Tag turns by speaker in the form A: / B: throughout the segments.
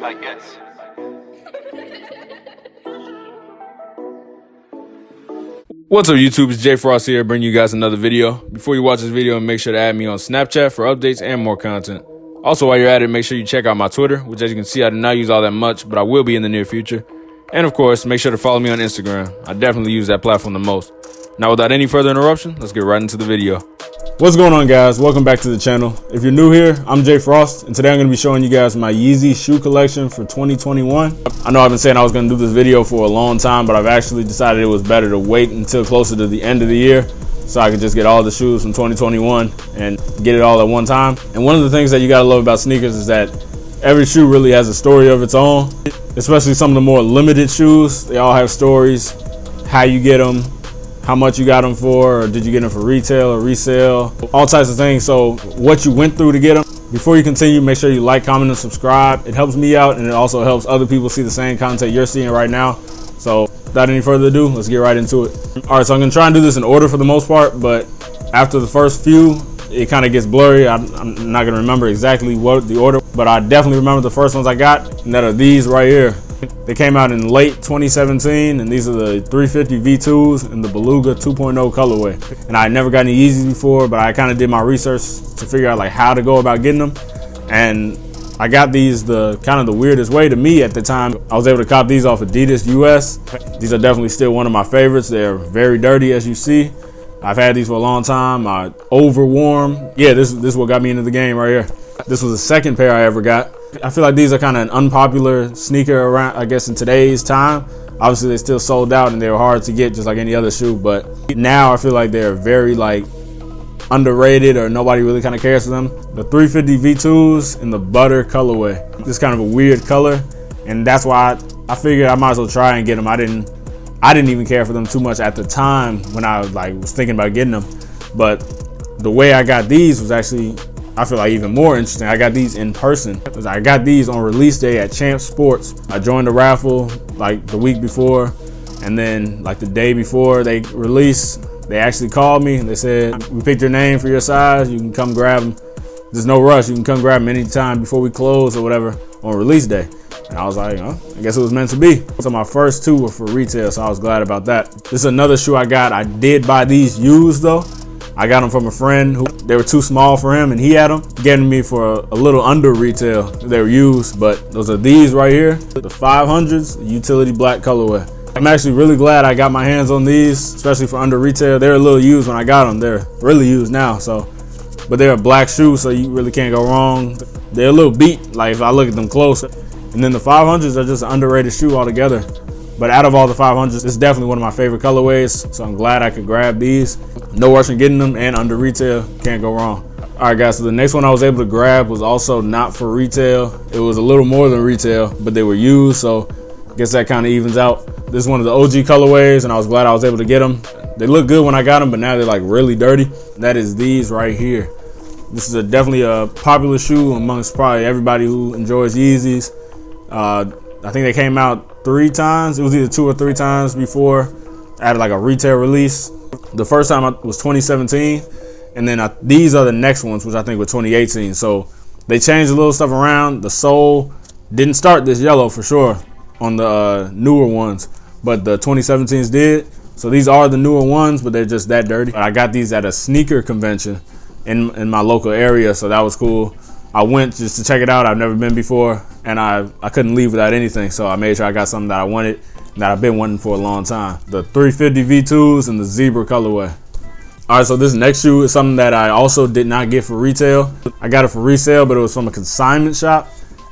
A: I guess.
B: What's up YouTube, it's Jay Frost here, bringing you guys another video. Before you watch this video, make sure to add me on Snapchat for updates and more content. Also, while you're at it, make sure you check out my Twitter, which as you can see, I do not use all that much, but I will be in the near future. And of course, make sure to follow me on Instagram. I definitely use that platform the most. Now, without any further interruption, let's get right into the video. What's going on, guys? Welcome back to the channel. If you're new here, I'm Jay Frost, and today I'm going to be showing you guys my Yeezy shoe collection for 2021. I know I've been saying I was going to do this video for a long time, but I've actually decided it was better to wait until closer to the end of the year so I could just get all the shoes from 2021 and get it all at one time. And one of the things that you got to love about sneakers is that every shoe really has a story of its own, especially some of the more limited shoes. They all have stories, how you get them, how much you got them for, or did you get them for retail or resale, all types of things. So what you went through to get them. Before you continue, make sure you like, comment, and subscribe. It helps me out, and it also helps other people see the same content you're seeing right now. So without any further ado, let's get right into it. All right, so I'm gonna try and do this in order for the most part, but after the first few, it kind of gets blurry. I'm not gonna remember exactly what the order, but I definitely remember the first ones I got, and that are these right here. They came out in late 2017, and these are the 350 V2s in the BELUGA 2.0 colorway. And I had never got any Yeezys before, but I kind of did my research to figure out like how to go about getting them. And I got these the kind of the weirdest way to me at the time. I was able to cop these off Adidas US. These are definitely still one of my favorites. They're very dirty, as you see. I've had these for a long time. I overwarm. Yeah, this is what got me into the game right here. This was the second pair I ever got. I feel like these are kind of an unpopular sneaker around, I guess, in today's time. Obviously, they still sold out and they were hard to get just like any other shoe. But now I feel like they're very like underrated, or nobody really kind of cares for them. The 350 V2s in the butter colorway. This is kind of a weird color, and that's why I figured I might as well try and get them. I didn't even care for them too much at the time when I was thinking about getting them. But the way I got these was actually, I feel like, even more interesting. I got these in person. I got these on release day at Champ Sports. I joined the raffle like the week before, and then like the day before they released, they actually called me and they said, "We picked your name for your size. You can come grab them. There's no rush. You can come grab them anytime before we close or whatever on release day." And I was like, oh, I guess it was meant to be. So my first two were for retail, so I was glad about that. This is another shoe I got. I did buy these used though. I got them from a friend who, they were too small for him and he had them. Getting me for a little under retail. They were used, but those are these right here. The 500s, utility black colorway. I'm actually really glad I got my hands on these, especially for under retail. They were a little used when I got them. They're really used now, so. But they're a black shoe, so you really can't go wrong. They're a little beat, like if I look at them close. And then the 500s are just an underrated shoe altogether. But out of all the 500s, it's definitely one of my favorite colorways. So I'm glad I could grab these. No rush in getting them, and under retail, can't go wrong. All right, guys, so the next one I was able to grab was also not for retail. It was a little more than retail, but they were used, so I guess that kind of evens out. This is one of the OG colorways, and I was glad I was able to get them. They look good when I got them, but now they're like really dirty. That is these right here. This is definitely a popular shoe amongst probably everybody who enjoys Yeezys. I think they came out 3 times. It was either 2 or 3 times before I had like a retail release. The first time was 2017, and then these are the next ones, which I think were 2018. So they changed a little stuff around. The sole didn't start this yellow for sure on the newer ones, but the 2017s did. So these are the newer ones, but they're just that dirty. I got these at a sneaker convention in my local area, so that was cool. I went just to check it out. I've never been before, and I couldn't leave without anything, so I made sure I got something that I wanted, that I've been wanting for a long time. The 350 V2s and the zebra colorway. All right, so this next shoe is something that I also did not get for retail. I got it for resale, but it was from a consignment shop.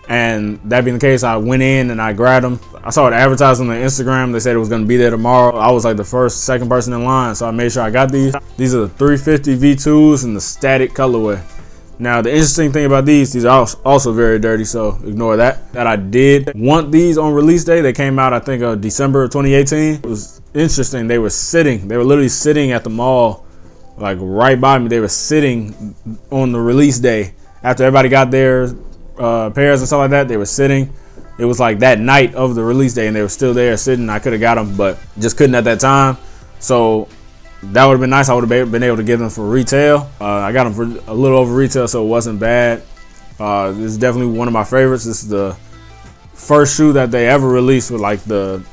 B: And that being the case, I went in and I grabbed them. I saw it advertised on their Instagram. They said it was going to be there tomorrow. I was like the second person in line, so I made sure I got these. These are the 350 V2s in the static colorway. Now, the interesting thing about these are also very dirty, so ignore that. That I did want these on release day. They came out, I think, December of 2018. It was interesting. They were literally sitting at the mall, like right by me. They were sitting on the release day. After everybody got their pairs and stuff like that, they were sitting. It was like that night of the release day, and they were still there sitting. I could have got them, but just couldn't at that time. So that would have been nice. I would have been able to get them for retail. I got them for a little over retail, so it wasn't bad. This is definitely one of my favorites. This is the first shoe that they ever released with like the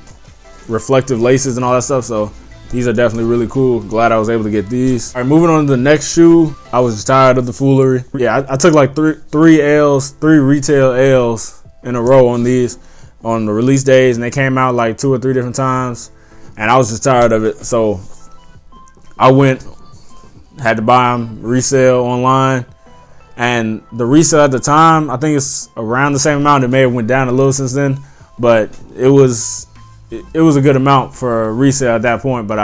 B: reflective laces and all that stuff. So these are definitely really cool. Glad I was able to get these. All right, moving on to the next shoe. I was just tired of the foolery. Yeah, I took like three retail L's in a row on these on the release days, and they came out like 2 or 3 different times, and I was just tired of it. So I had to buy them resale online, and the resale at the time, I think it's around the same amount. It may have went down a little since then, but it was a good amount for resale at that point. But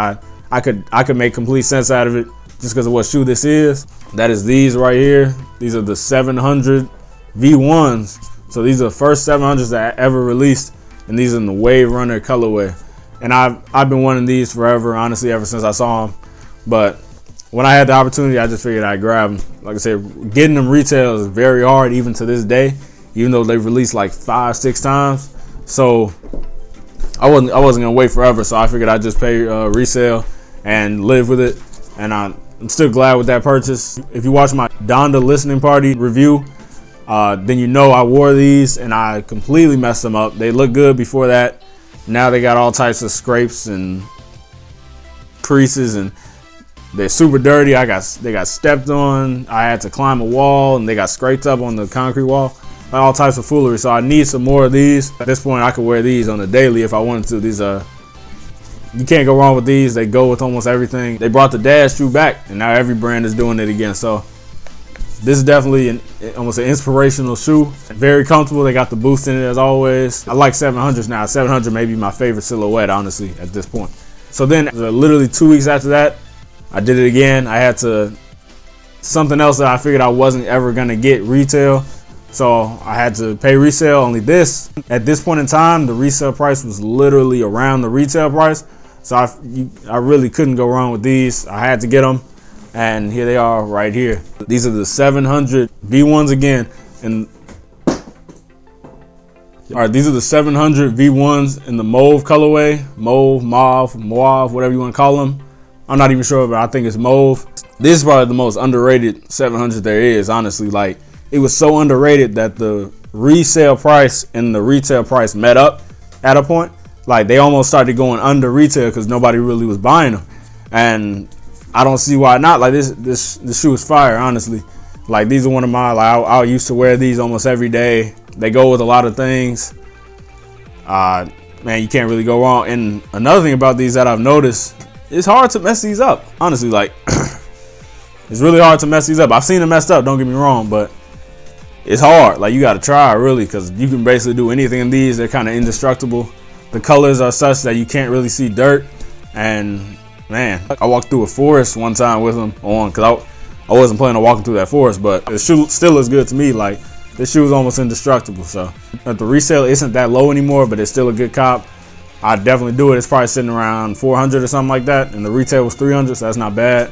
B: I could make complete sense out of it just because of what shoe this is. That is these right here. These are the 700 V1s. So these are the first 700s that I ever released, and these are in the WAVERUNNER colorway. And I've been wanting these forever, honestly, ever since I saw them. But when I had the opportunity, I just figured I'd grab them. Like I said, getting them retail is very hard even to this day, even though they've released like 5-6 times. So I wasn't gonna wait forever. So I figured I'd just pay resale and live with it. And I'm still glad with that purchase. If you watch my Donda listening party review, then you know I wore these and I completely messed them up. They looked good before that. Now they got all types of scrapes and creases, and they're super dirty. They got stepped on. I had to climb a wall, and they got scraped up on the concrete wall. All types of foolery. So I need some more of these. At this point, I could wear these on the daily if I wanted to. These are, you can't go wrong with these. They go with almost everything. They brought the dash shoe back, and now every brand is doing it again. So this is definitely almost an inspirational shoe. Very comfortable. They got the boost in it as always. I like 700s now. 700 may be my favorite silhouette, honestly, at this point. So then, literally 2 weeks after that, I did it again. I had something else that I figured I wasn't ever gonna get retail. So I had to pay resale. Only this, at this point in time, the resale price was literally around the retail price. So I really couldn't go wrong with these. I had to get them, and here they are right here. These are the 700 V1s again. And all right, these are the 700 V1s in the MAUVE colorway. MAUVE, whatever you want to call them. I'm not even sure, but I think it's MAUVE. This is probably the most underrated 700 there is, honestly. Like, it was so underrated that the resale price and the retail price met up at a point. Like, they almost started going under retail because nobody really was buying them. And I don't see why not. Like, this shoe is fire, honestly. Like, these are one of my, like, I used to wear these almost every day. They go with a lot of things. Man, you can't really go wrong. And another thing about these that I've noticed, it's hard to mess these up, honestly. Like, it's really hard to mess these up. I've seen them messed up, don't get me wrong, but it's hard. Like, you got to try, really, because you can basically do anything in these. They're kind of indestructible. The colors are such that you can't really see dirt. And man, I walked through a forest one time with them on, because I wasn't planning on walking through that forest, but the shoe still looks good to me. Like, this shoe is almost indestructible. So the resale isn't that low anymore, but it's still a good cop. I'd definitely do it. It's probably sitting around 400 or something like that, and the retail was 300, so that's not bad.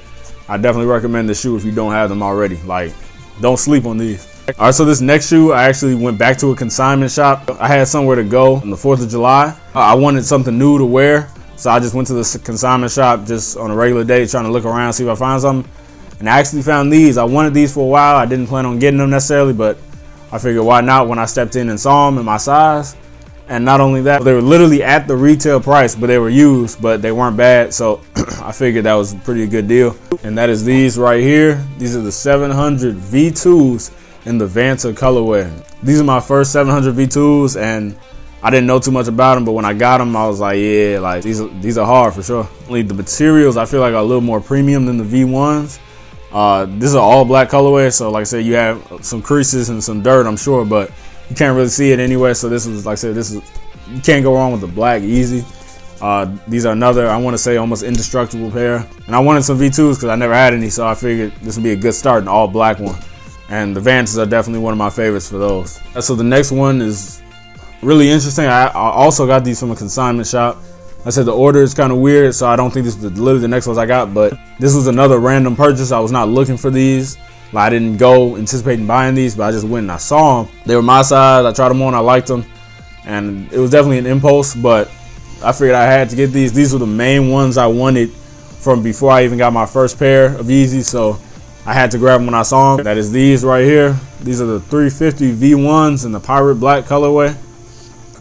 B: I definitely recommend this shoe if you don't have them already. Like, don't sleep on these. All right, so this next shoe, I actually went back to a consignment shop. I had somewhere to go on the 4th of July. I wanted something new to wear, so I just went to the consignment shop just on a regular day, trying to look around, see if I find something. And I actually found these. I wanted these for a while. I didn't plan on getting them necessarily, but I figured why not when I stepped in and saw them in my size. And not only that, they were literally at the retail price, but they were used, but they weren't bad. So I figured that was a pretty good deal. And that is these right here. These are the 700 V2s in the VANTA colorway. These are my first 700 V2s, and I didn't know too much about them, but when I got them, I was like, yeah, like these are hard for sure. Only the materials I feel like are a little more premium than the V1s. This is an all black colorway, so like I said, you have some creases and some dirt, I'm sure, but you can't really see it anyway. So this is, like I said, you can't go wrong with the black Yeezy. These are another, I want to say, almost indestructible pair. And I wanted some V2s because I never had any, so I figured this would be a good start, an all black one. And the Vantas are definitely one of my favorites for those. So the next one is really interesting. I also got these from a consignment shop. I said the order is kind of weird, so I don't think this is literally the next ones I got, but this was another random purchase. I was not looking for these. Like, I didn't go anticipating buying these, but I just went and I saw them. They were my size. I tried them on. I liked them. And it was definitely an impulse, but I figured I had to get these. These were the main ones I wanted from before I even got my first pair of Yeezys, so I had to grab them when I saw them. That is these right here. These are the 350 V1s in the pirate black colorway.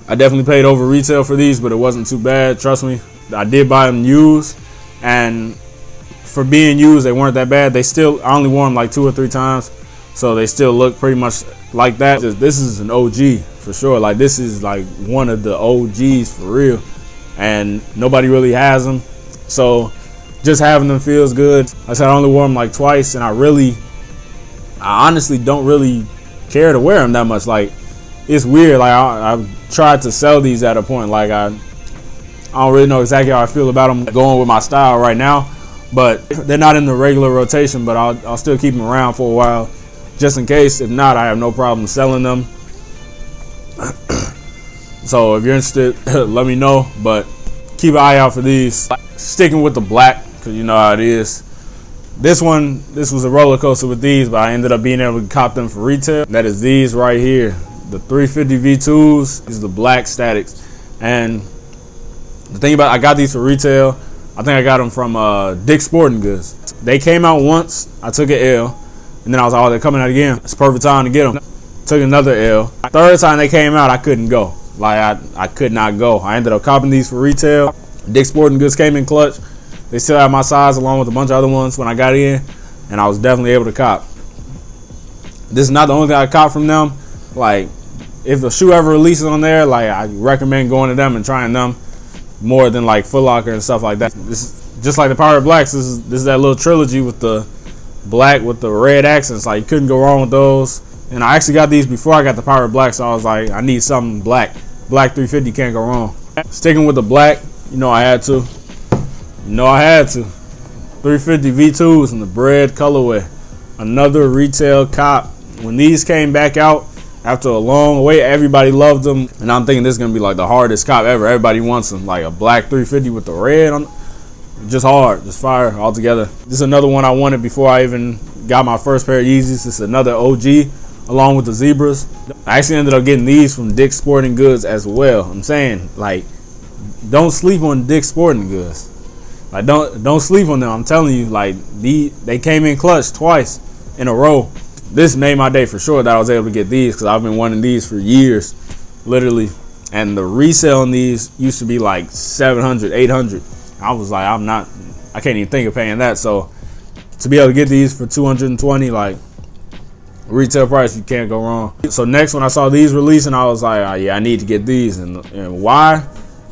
B: I definitely paid over retail for these, but it wasn't too bad. Trust me, I did buy them used, and for being used, they weren't that bad. I only wore them like 2 or 3 times, so they still look pretty much like that. This is an OG for sure. Like, this is like one of the OGs for real, and nobody really has them. So just having them feels good. Like I said, I only wore them like twice, and I honestly don't really care to wear them that much. Like, it's weird. Like, I tried to sell these at a point. Like, I don't really know exactly how I feel about them going with my style right now, but they're not in the regular rotation. But I'll still keep them around for a while, just in case. If not, I have no problem selling them. So if you're interested, let me know. But keep an eye out for these. Sticking with the black, because you know how it is. This was a roller coaster with these, but I ended up being able to cop them for retail. That is these right here, the 350 V2s. These are the black statics. And the thing about, I got these for retail. I think I got them from Dick's Sporting Goods. They came out once, I took an L, and then I was like, oh, they're coming out again. It's a perfect time to get them. Took another L. Third time they came out, I couldn't go. Like, I could not go. I ended up copping these for retail. Dick's Sporting Goods came in clutch. They still have my size along with a bunch of other ones when I got in, and I was definitely able to cop. This is not the only thing I cop from them. Like, if a shoe ever releases on there, like, I recommend going to them and trying them more than like Foot Locker and stuff like that. This is just like the Pirate Blacks. This is that little trilogy with the black with the red accents. Like, you couldn't go wrong with those. And I actually got these before I got the Pirate Black, so I was like, I need something black. Black 350 can't go wrong. Sticking with the black, you know I had to. 350 V2s in the bread colorway. Another retail cop. When these came back out after a long wait, everybody loved them. And I'm thinking this is going to be like the hardest cop ever. Everybody wants them. Like a black 350 with the red on. Just hard. Just fire altogether. This is another one I wanted before I even got my first pair of Yeezys. This is another OG along with the zebras. I actually ended up getting these from Dick's Sporting Goods as well. I'm saying, like, don't sleep on Dick's Sporting Goods. Like, don't sleep on them. I'm telling you, like, they came in clutch twice in a row. This made my day for sure that I was able to get these, because I've been wanting these for years, literally. And the resale on these used to be like 700, 800. I was like, I can't even think of paying that. So to be able to get these for 220, like, retail price, you can't go wrong. So next, when I saw these releasing, I was like, oh, yeah, I need to get these. And why?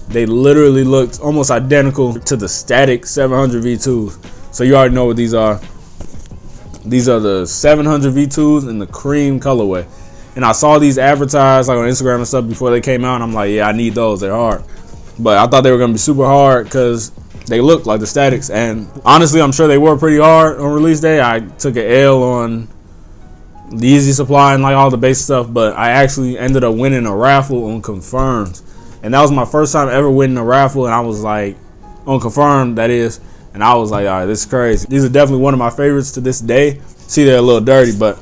B: They literally looked almost identical to the static 700 V2s. So you already know what these are. These are the 700 V2s in the cream colorway. And I saw these advertised like on Instagram and stuff before they came out, and I'm like, yeah, I need those. They're hard. But I thought they were gonna be super hard because they look like the statics. And honestly, I'm sure they were pretty hard on release day. I took an L on the Yeezy supply and like all the base stuff, but I actually ended up winning a raffle on confirmed. And that was my first time ever winning a raffle, and I was like, on confirmed, that is. And I was like, all right, this is crazy. These are definitely one of my favorites to this day. See, they're a little dirty, but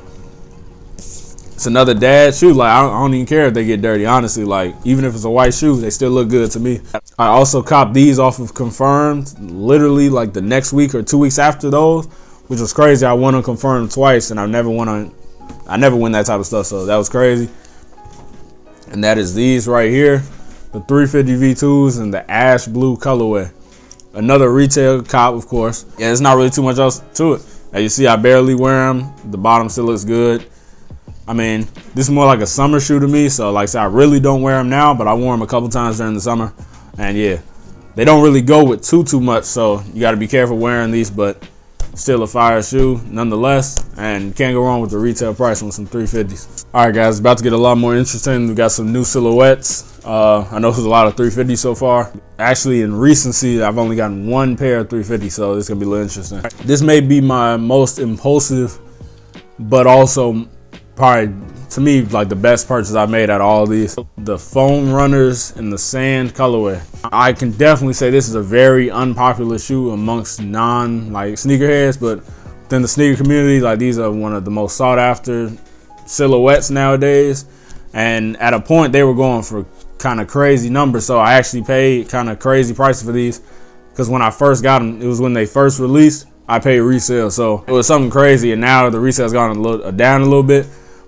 B: it's another dad shoe. Like, I don't even care if they get dirty, honestly. Like, even if it's a white shoe, they still look good to me. I also copped these off of confirmed literally like the next week or 2 weeks after those, which was crazy. I won on confirmed twice, and I never win that type of stuff, so that was crazy. And that is these right here, the 350 V2s in the ash blue colorway. Another retail cop, of course. Yeah, there's not really too much else to it. As you see, I barely wear them. The bottom still looks good. I mean, this is more like a summer shoe to me. So like I said, I really don't wear them now, but I wore them a couple times during the summer. And yeah, they don't really go with too much. So you got to be careful wearing these, but still a fire shoe nonetheless. And can't go wrong with the retail price on some 350s. All right, guys, about to get a lot more interesting. We got some new silhouettes. I know there's a lot of 350s so far. Actually, in recency, I've only gotten one pair of 350, so this is gonna be a little interesting. This may be my most impulsive, but also probably to me like the best purchase I've made out of all of these. The foam runners in the sand colorway. I can definitely say this is a very unpopular shoe amongst non-like sneakerheads, but within the sneaker community, like, these are one of the most sought after silhouettes nowadays. And at a point, they were going for kind of crazy numbers, so I actually paid kind of crazy prices for these, because when I first got them, it was when they first released. I paid resale, so it was something crazy, and now the resale's gone down a little bit,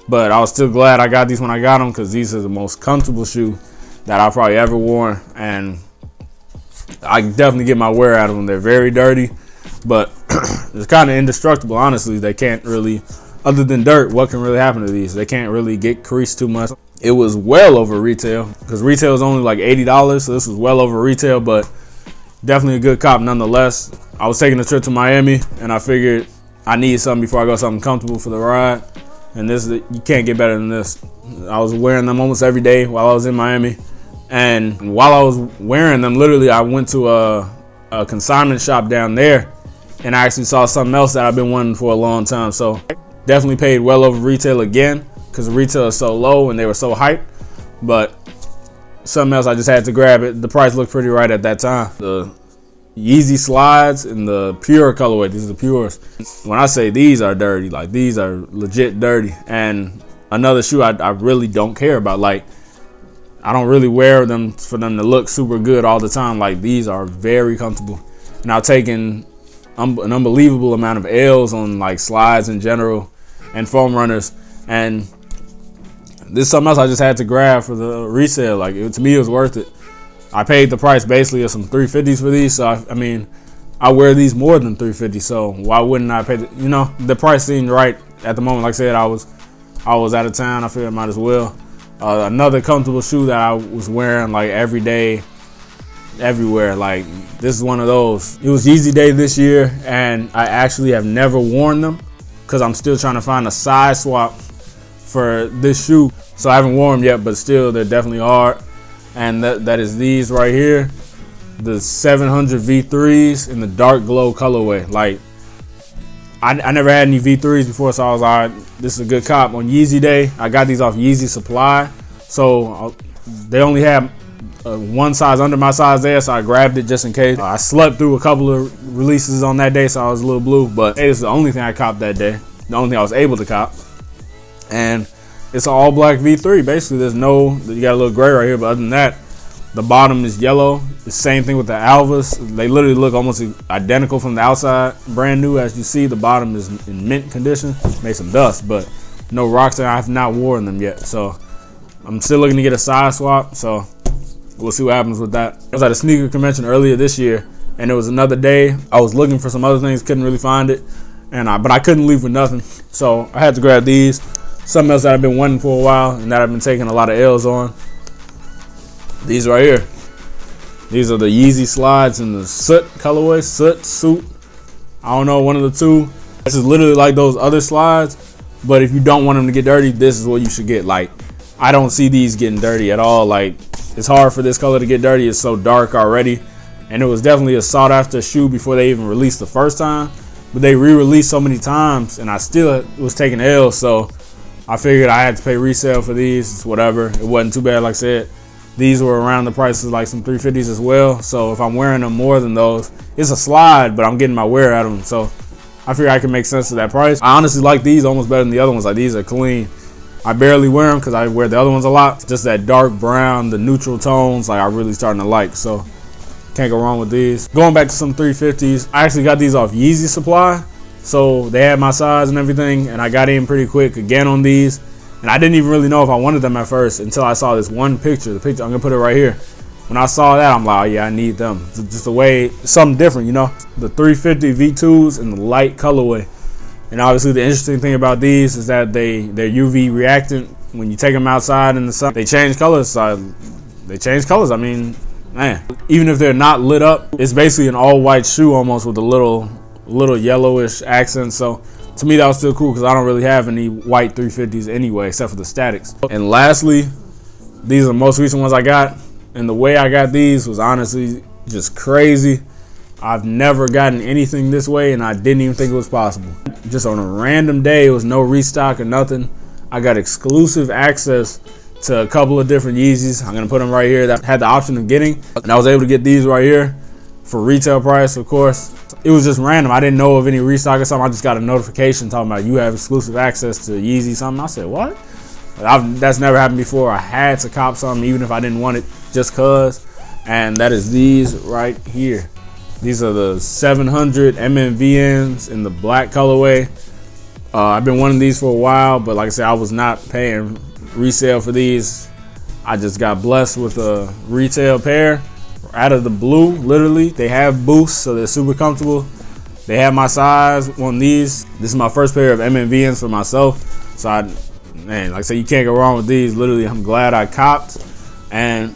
B: but I was still glad I got these when I got them, because these are the most comfortable shoe that I've probably ever worn, and I definitely get my wear out of them. They're very dirty, but it's kind of indestructible, honestly. They can't really, other than dirt, what can really happen to these? They can't really get creased too much. It was well over retail, because retail is only like $80, so this was well over retail, but definitely a good cop nonetheless. I was taking a trip to Miami, and I figured I need something before I go, something comfortable for the ride, and this is, you can't get better than this. I was wearing them almost every day while I was in Miami, and while I was wearing them, literally I went to a consignment shop down there, and I actually saw something else that I've been wanting for a long time. So definitely paid well over retail again, because the retail is so low and they were so hyped, but something else I just had to grab it. The price looked pretty right at that time. The Yeezy slides in the pure colorway. These are the pures. When I say these are dirty, like these are legit dirty. And another shoe I really don't care about. Like, I don't really wear them for them to look super good all the time. Like, these are very comfortable. And I've taken an unbelievable amount of L's on like slides in general and foam runners. And this is something else I just had to grab for the resale. Like, to me, it was worth it. I paid the price basically of some 350s for these. So, I mean, I wear these more than 350. So why wouldn't I pay you know, the price seemed right at the moment. Like I said, I was out of town. I figured I might as well. Another comfortable shoe that I was wearing like every day, everywhere. Like, this is one of those. It was Yeezy Day this year, and I actually have never worn them because I'm still trying to find a size swap for this shoe. So I haven't worn them yet, but still, they're definitely hard. And that is these right here, the 700 V3s in the dark glow colorway. Like, I never had any V3s before, so I was like, this is a good cop. On Yeezy Day, I got these off Yeezy Supply, so they only had one size under my size there, so I grabbed it just in case. I slept through a couple of releases on that day, so I was a little blue, but it's the only thing I copped that day, the only thing I was able to cop. And it's an all black V3. Basically, there's no, you got a little gray right here, but other than that, the bottom is yellow. The same thing with the Alvas. They literally look almost identical from the outside. Brand new, as you see. The bottom is in mint condition. Made some dust, but no rocks, and I have not worn them yet. So I'm still looking to get a size swap. So we'll see what happens with that. I was at a sneaker convention earlier this year, and it was another day. I was looking for some other things, couldn't really find it, but I couldn't leave with nothing. So I had to grab these. Something else that I've been wanting for a while and that I've been taking a lot of L's on. These right here. These are the Yeezy slides in the SOOT colorway. SOOT. I don't know, one of the two. This is literally like those other slides, but if you don't want them to get dirty, this is what you should get. Like, I don't see these getting dirty at all. Like, it's hard for this color to get dirty. It's so dark already. And it was definitely a sought after shoe before they even released the first time. But they re-released so many times and I still was taking L's, so I figured I had to pay resale for these. It's whatever. It wasn't too bad, like I said. These were around the prices like some 350s as well. So if I'm wearing them more than those, it's a slide, but I'm getting my wear out of them. So I figure I can make sense of that price. I honestly like these almost better than the other ones. Like, these are clean. I barely wear them because I wear the other ones a lot. Just that dark brown, the neutral tones, like, I'm really starting to like. So can't go wrong with these. Going back to some 350s, I actually got these off Yeezy Supply. So they had my size and everything, and I got in pretty quick again on these. And I didn't even really know if I wanted them at first until I saw this one picture. The picture, I'm gonna put it right here. When I saw that, I'm like, oh yeah, I need them. It's just a way, something different, you know? The 350 V2s in the light colorway. And obviously the interesting thing about these is that they're UV reactant. When you take them outside in the sun, they change colors. So they change colors. I mean, man, even if they're not lit up, it's basically an all white shoe almost with a little yellowish accent. So to me, that was still cool because I don't really have any white 350s anyway, except for the statics. And lastly, these are the most recent ones I got. And the way I got these was honestly just crazy. I've never gotten anything this way, and I didn't even think it was possible. Just on a random day, it was no restock or nothing. I got exclusive access to a couple of different Yeezys. I'm gonna put them right here that I had the option of getting. And I was able to get these right here for retail price, of course. It was just random. I didn't know of any restock or something. I just got a notification talking about you have exclusive access to Yeezy something. I said, what? That's never happened before. I had to cop something even if I didn't want it just cause. And that is these right here. These are the 700 MNVNs in the black colorway. I've been wanting these for a while, but like I said, I was not paying resale for these.
A: I just got blessed with a retail pair out of the blue. Literally, they have boosts, so they're super comfortable. They have my size on these. This is my first pair of MNVNs for myself. So man, like I said, you can't go wrong with these. Literally, I'm glad I copped. And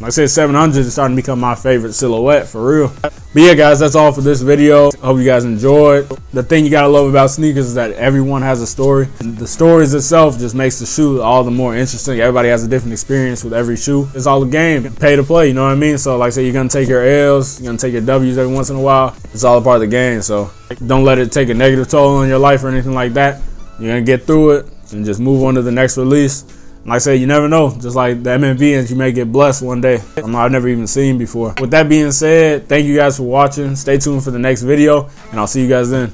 A: like I said, 700 is starting to become my favorite silhouette for real. But yeah, guys, that's all for this video. Hope you guys enjoyed. The thing you gotta love about sneakers is that everyone has a story. The stories itself just makes the shoe all the more interesting. Everybody has a different experience with every shoe. It's all a game, pay to play, you know what I mean? So like I said, you're gonna take your L's, you're gonna take your W's every once in a while. It's all a part of the game, so don't let it take a negative toll on your life or anything like that. You're gonna get through it and just move on to the next release. Like I said, you never know. Just like the MNVNs, you may get blessed one day. I've never even seen before. With that being said, thank you guys for watching. Stay tuned for the next video, and I'll see you guys then.